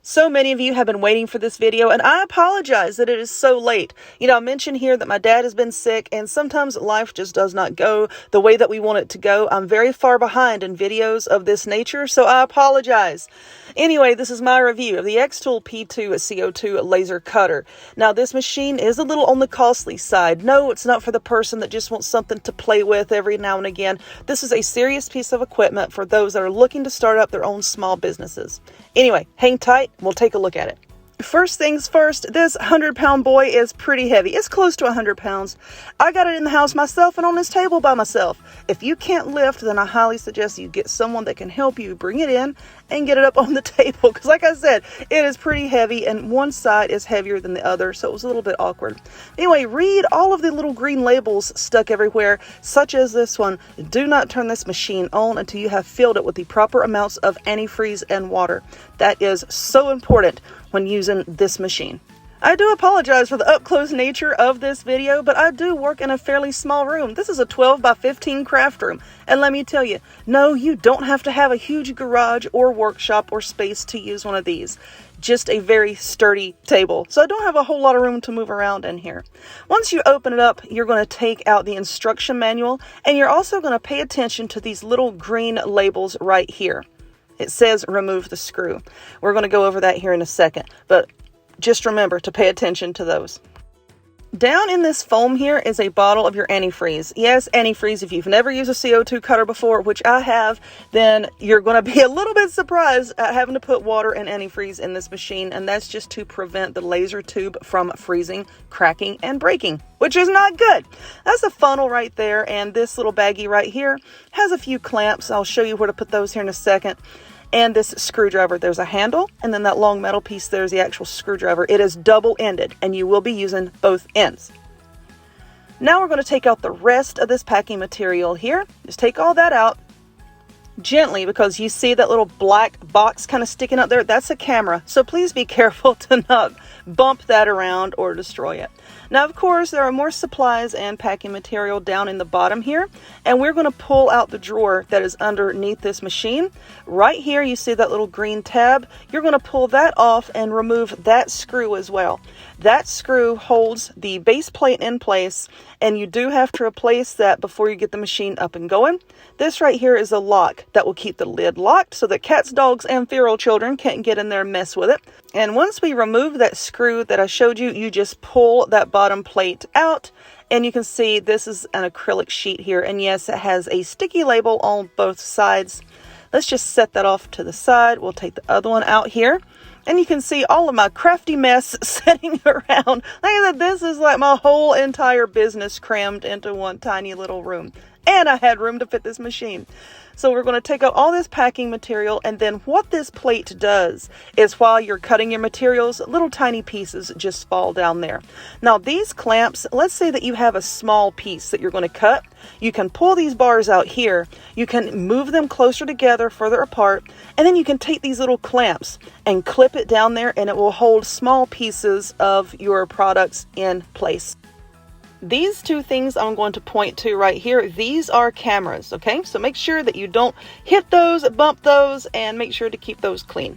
So many of you have been waiting for this video, and I apologize that it is so late. I mentioned here that my dad has been sick, and sometimes life just does not go the way that we want it to go. I'm very far behind in videos of this nature, so I apologize. Anyway, this is my review of the xTool P2 CO2 laser cutter. Now, this machine is a little on the costly side. No, it's not for the person that just wants something to play with every now and again. This is a serious piece of equipment for those that are looking to start up their own small businesses. Anyway, hang tight. We'll take a look at it. First things first, this 100-pound boy is pretty heavy. It's close to 100 pounds. I got it in the house myself and on this table by myself. If you can't lift, then I highly suggest you get someone that can help you bring it in and get it up on the table. Because like I said, it is pretty heavy and one side is heavier than the other, so it was a little bit awkward. Anyway, read all of the little green labels stuck everywhere, such as this one. Do not turn this machine on until you have filled it with the proper amounts of antifreeze and water. That is so important when using this machine. I do apologize for the up-close nature of this video, but I do work in a fairly small room. This is a 12 by 15 craft room. And let me tell you, no, you don't have to have a huge garage or workshop or space to use one of these. Just a very sturdy table. So I don't have a whole lot of room to move around in here. Once you open it up, you're going to take out the instruction manual, and you're also going to pay attention to these little green labels right here. It says remove the screw. We're going to go over that here in a second, but just remember to pay attention to those. Down in this foam here is a bottle of your antifreeze. Yes, antifreeze. If you've never used a CO2 cutter before, which I have, then you're going to be a little bit surprised at having to put water and antifreeze in this machine, and that's just to prevent the laser tube from freezing, cracking, and breaking, which is not good. That's a funnel right there, and this little baggie right here has a few clamps. I'll show you where to put those here in a second. And this screwdriver, there's a handle, and then that long metal piece there's the actual screwdriver. It is double-ended, and you will be using both ends. Now we're going to take out the rest of this packing material here. Just take all that out gently, because you see that little black box kind of sticking up there. That's a camera, so please be careful to not bump that around or destroy it. Now, of course, there are more supplies and packing material down in the bottom here, and we're going to pull out the drawer that is underneath this machine. Right here, you see that little green tab. You're going to pull that off and remove that screw as well. That screw holds the base plate in place, and you do have to replace that before you get the machine up and going. This right here is a lock that will keep the lid locked so that cats, dogs, and feral children can't get in there and mess with it. And once we remove that screw that I showed you, you just pull that bottom plate out, and you can see this is an acrylic sheet here. And yes, it has a sticky label on both sides. Let's just set that off to the side. We'll take the other one out here. And you can see all of my crafty mess sitting around. Like I said, this is like my whole entire business crammed into one tiny little room. And I had room to fit this machine. So we're going to take out all this packing material, and then what this plate does is while you're cutting your materials, little tiny pieces just fall down there. Now these clamps, let's say that you have a small piece that you're going to cut. You can pull these bars out here, you can move them closer together, further apart, and then you can take these little clamps and clip it down there, and it will hold small pieces of your products in place. These two things I'm going to point to right here, these are cameras, okay? So make sure that you don't hit those, bump those, and make sure to keep those clean.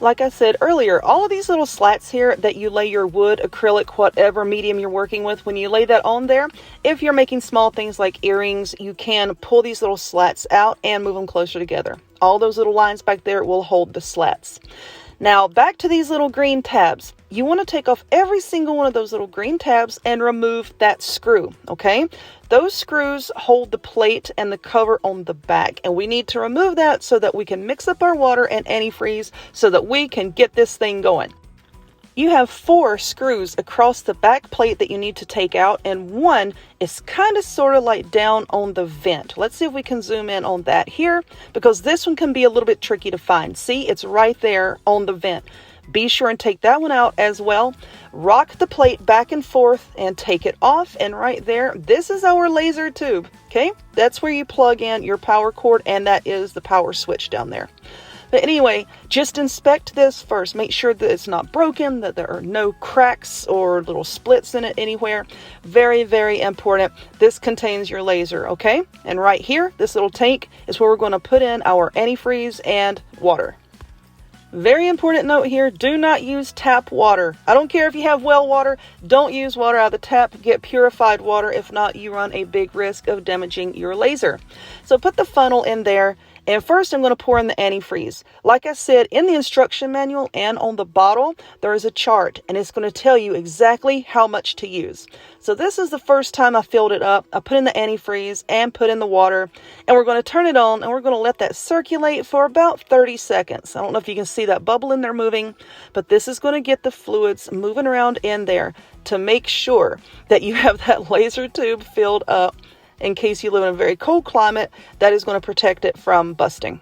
Like I said earlier, all of these little slats here that you lay your wood, acrylic, whatever medium you're working with, when you lay that on there, if you're making small things like earrings, you can pull these little slats out and move them closer together. All those little lines back there will hold the slats. Now back to these little green tabs. You want to take off every single one of those little green tabs and remove that screw, okay? Those screws hold the plate and the cover on the back, and we need to remove that so that we can mix up our water and antifreeze so that we can get this thing going. You have 4 screws across the back plate that you need to take out, and one is kind of sort of like down on the vent. Let's see if we can zoom in on that here, because this one can be a little bit tricky to find. See, it's right there on the vent. Be sure and take that one out as well. Rock the plate back and forth and take it off, and right there, this is our laser tube, okay? That's where you plug in your power cord, and that is the power switch down there. But anyway, just inspect this first. Make sure that it's not broken, that there are no cracks or little splits in it anywhere. Very, very important. This contains your laser, okay? And right here, this little tank is where we're going to put in our antifreeze and water. Very important note here, do not use tap water. I don't care if you have well water, don't use water out of the tap. Get purified water. If not, you run a big risk of damaging your laser. So put the funnel in there. And first I'm going to pour in the antifreeze. Like I said, in the instruction manual and on the bottle, there is a chart and it's going to tell you exactly how much to use. So this is the first time I filled it up. I put in the antifreeze and put in the water, and we're going to turn it on and we're going to let that circulate for about 30 seconds. I don't know if you can see that bubble in there moving, but this is going to get the fluids moving around in there to make sure that you have that laser tube filled up. In case you live in a very cold climate, that is going to protect it from busting.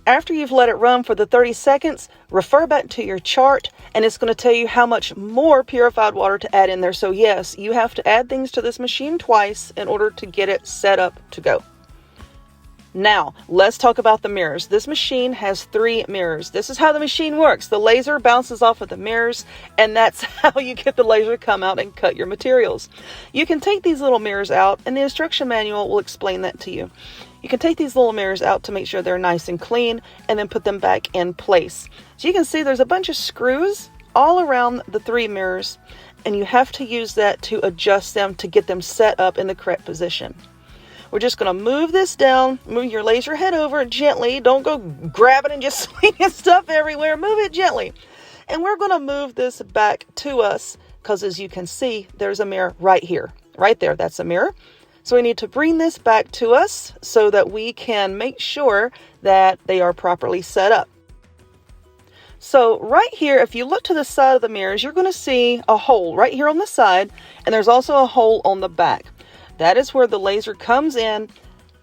After you've let it run for the 30 seconds, refer back to your chart and it's going to tell you how much more purified water to add in there. So yes, you have to add things to this machine twice in order to get it set up to go. Now, let's talk about the mirrors. This machine has 3 mirrors. This is how the machine works. The laser bounces off of the mirrors, and that's how you get the laser to come out and cut your materials. You can take these little mirrors out, and the instruction manual will explain that to you. You can take these little mirrors out to make sure they're nice and clean, and then put them back in place. So you can see there's a bunch of screws all around the 3 mirrors, and you have to use that to adjust them to get them set up in the correct position. We're just going to move this down, move your laser head over gently. Don't go grab it and just swinging stuff everywhere. Move it gently. And we're going to move this back to us because as you can see, there's a mirror right here. Right there, that's a mirror. So we need to bring this back to us so that we can make sure that they are properly set up. So right here, if you look to the side of the mirrors, you're going to see a hole right here on the side, and there's also a hole on the back. That is where the laser comes in,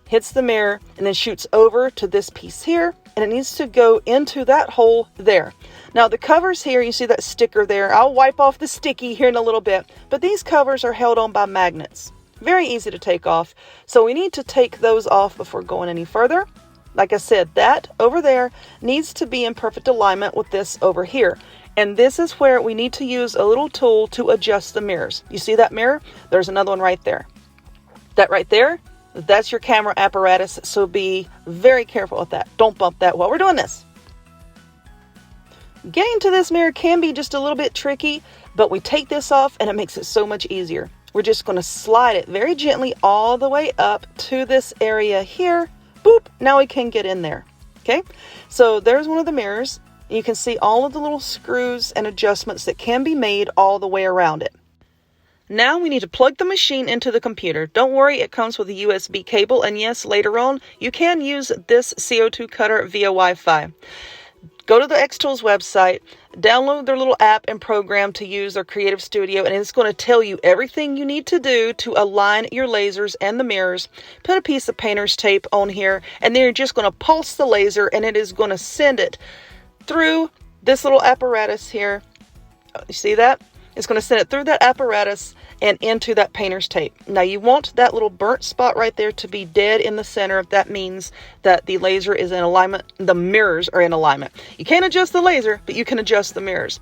hits the mirror, and then shoots over to this piece here, and it needs to go into that hole there. Now the covers here, you see that sticker there. I'll wipe off the sticky here in a little bit, but these covers are held on by magnets. Very easy to take off. So we need to take those off before going any further. Like I said, that over there needs to be in perfect alignment with this over here. And this is where we need to use a little tool to adjust the mirrors. You see that mirror? There's another one right there. That right there, that's your camera apparatus, so be very careful with that. Don't bump that while we're doing this. Getting to this mirror can be just a little bit tricky, but we take this off and it makes it so much easier. We're just going to slide it very gently all the way up to this area here. Boop, now we can get in there. Okay, so there's one of the mirrors. You can see all of the little screws and adjustments that can be made all the way around it. Now we need to plug the machine into the computer. Don't worry, it comes with a USB cable, and yes, later on, you can use this CO2 cutter via Wi-Fi. Go to the xTool's website, download their little app and program to use their Creative Studio, and it's going to tell you everything you need to do to align your lasers and the mirrors. Put a piece of painter's tape on here, and then you're just going to pulse the laser, and it is going to send it through this little apparatus here. You see that? It's going to send it through that apparatus and into that painter's tape. Now you want that little burnt spot right there to be dead in the center. That means that the laser is in alignment. The mirrors are in alignment. You can't adjust the laser, but you can adjust the mirrors.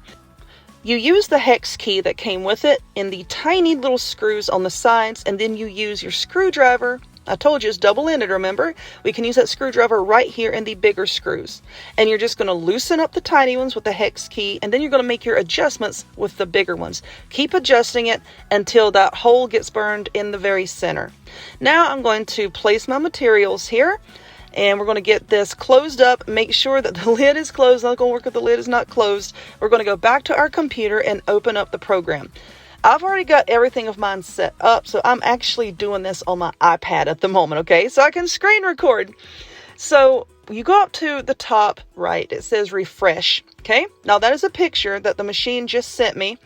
You use the hex key that came with it in the tiny little screws on the sides, and then you use your screwdriver. I told you it's double-ended, remember? We can use that screwdriver right here in the bigger screws. And you're just going to loosen up the tiny ones with the hex key, and then you're going to make your adjustments with the bigger ones. Keep adjusting it until that hole gets burned in the very center. Now I'm going to place my materials here, and we're going to get this closed up. Make sure that the lid is closed. Not going to work if the lid is not closed. We're going to go back to our computer and open up the program. I've already got everything of mine set up, so I'm actually doing this on my iPad at the moment, okay? So I can screen record. So you go up to the top right, it says refresh, okay? Now that is a picture that the machine just sent me,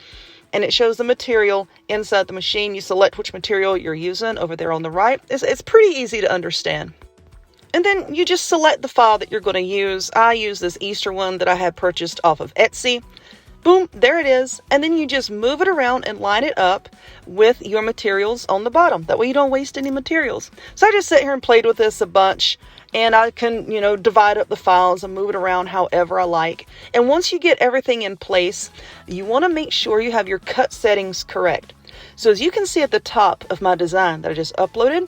and it shows the material inside the machine. You select which material you're using over there on the right. It's pretty easy to understand. And then you just select the file that you're going to use. I use this Easter one that I had purchased off of Etsy. Boom, there it is. And then you just move it around and line it up with your materials on the bottom. That way you don't waste any materials. So I just sat here and played with this a bunch, and I can, divide up the files and move it around however I like. And once you get everything in place, you want to make sure you have your cut settings correct. So as you can see at the top of my design that I just uploaded,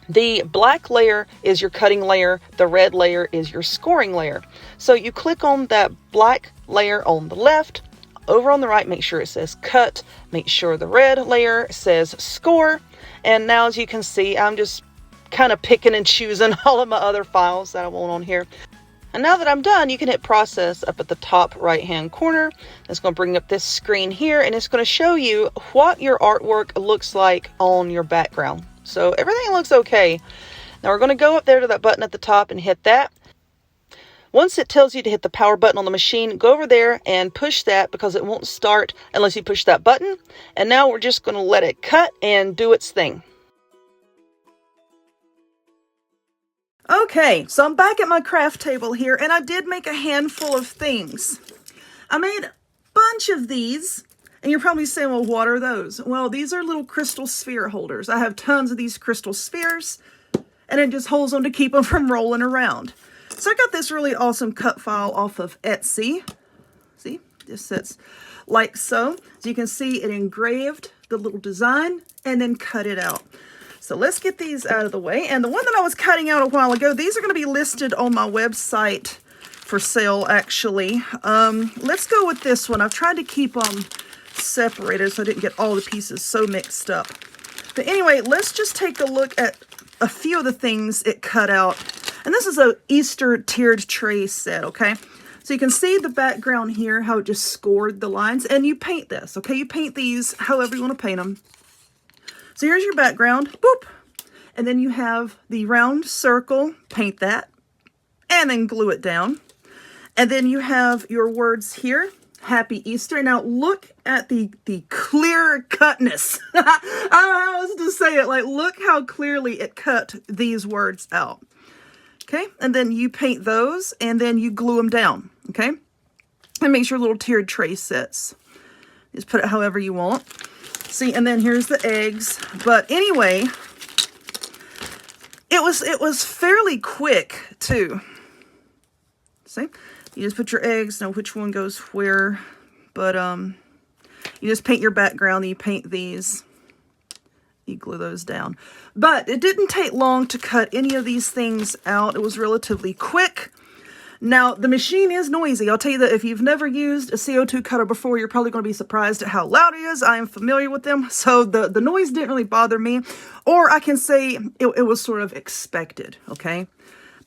The black layer is your cutting layer. The red layer is your scoring layer. So you click on that black layer on the left. Over on the right, make sure it says cut. Make sure the red layer says score. And now, as you can see, I'm just kind of picking and choosing all of my other files that I want on here. And now that I'm done, you can hit process up at the top right hand corner. It's going to bring up this screen here, and it's going to show you what your artwork looks like on your background. So everything looks okay. Now we're going to go up there to that button at the top and hit that. Once it tells you to hit the power button on the machine, go over there and push that, because it won't start unless you push that button. And now we're just going to let it cut and do its thing. Okay, so I'm back at my craft table here, and I did make a handful of things. I made a bunch of these, and you're probably saying, well, what are those? Well, these are little crystal sphere holders. I have tons of these crystal spheres, and it just holds them to keep them from rolling around. So I got this really awesome cut file off of Etsy. See, this sits like so. As you can see, it engraved the little design and then cut it out. So let's get these out of the way. And the one that I was cutting out a while ago, these are going to be listed on my website for sale, actually. Let's go with this one. I've tried to keep them separated so I didn't get all the pieces so mixed up. But anyway, let's just take a look at a few of the things it cut out. And this is a Easter tiered tray set, okay? So you can see the background here, how it just scored the lines. And you paint this, okay? You paint these however you want to paint them. So here's your background, boop. And then you have the round circle, paint that, and then glue it down. And then you have your words here, Happy Easter. Now look at the clear cutness. I don't know how else to say it. Like, look how clearly it cut these words out. Okay, and then you paint those, and then you glue them down, okay? And make sure little tiered tray sets. Just put it however you want. See, and then here's the eggs. But anyway, it was fairly quick too. See, you just put your eggs, know which one goes where. But you just paint your background, you paint these, you glue those down. But it didn't take long to cut any of these things out. It was relatively quick. Now, the machine is noisy. I'll tell you that if you've never used a CO2 cutter before, you're probably going to be surprised at how loud it is. I am familiar with them, so the noise didn't really bother me. Or I can say it was sort of expected, okay?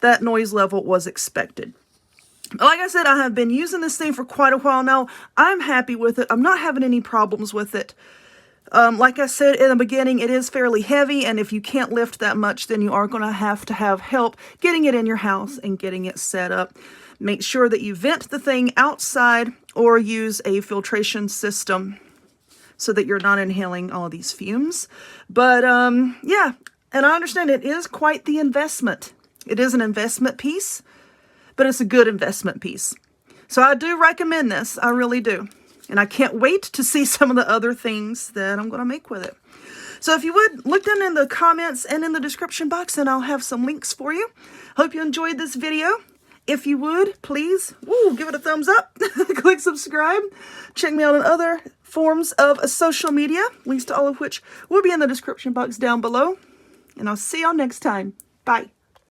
That noise level was expected. Like I said, I have been using this thing for quite a while now. I'm happy with it. I'm not having any problems with it. Like I said in the beginning, it is fairly heavy, and if you can't lift that much, then you are going to have help getting it in your house and getting it set up. Make sure that you vent the thing outside or use a filtration system so that you're not inhaling all these fumes. But yeah, and I understand it is quite the investment. It is an investment piece, but it's a good investment piece. So I do recommend this. I really do. And I can't wait to see some of the other things that I'm going to make with it. So if you would, look down in the comments and in the description box, and I'll have some links for you. Hope you enjoyed this video. If you would, please, give it a thumbs up. Click subscribe. Check me out on other forms of social media, links to all of which will be in the description box down below. And I'll see y'all next time. Bye.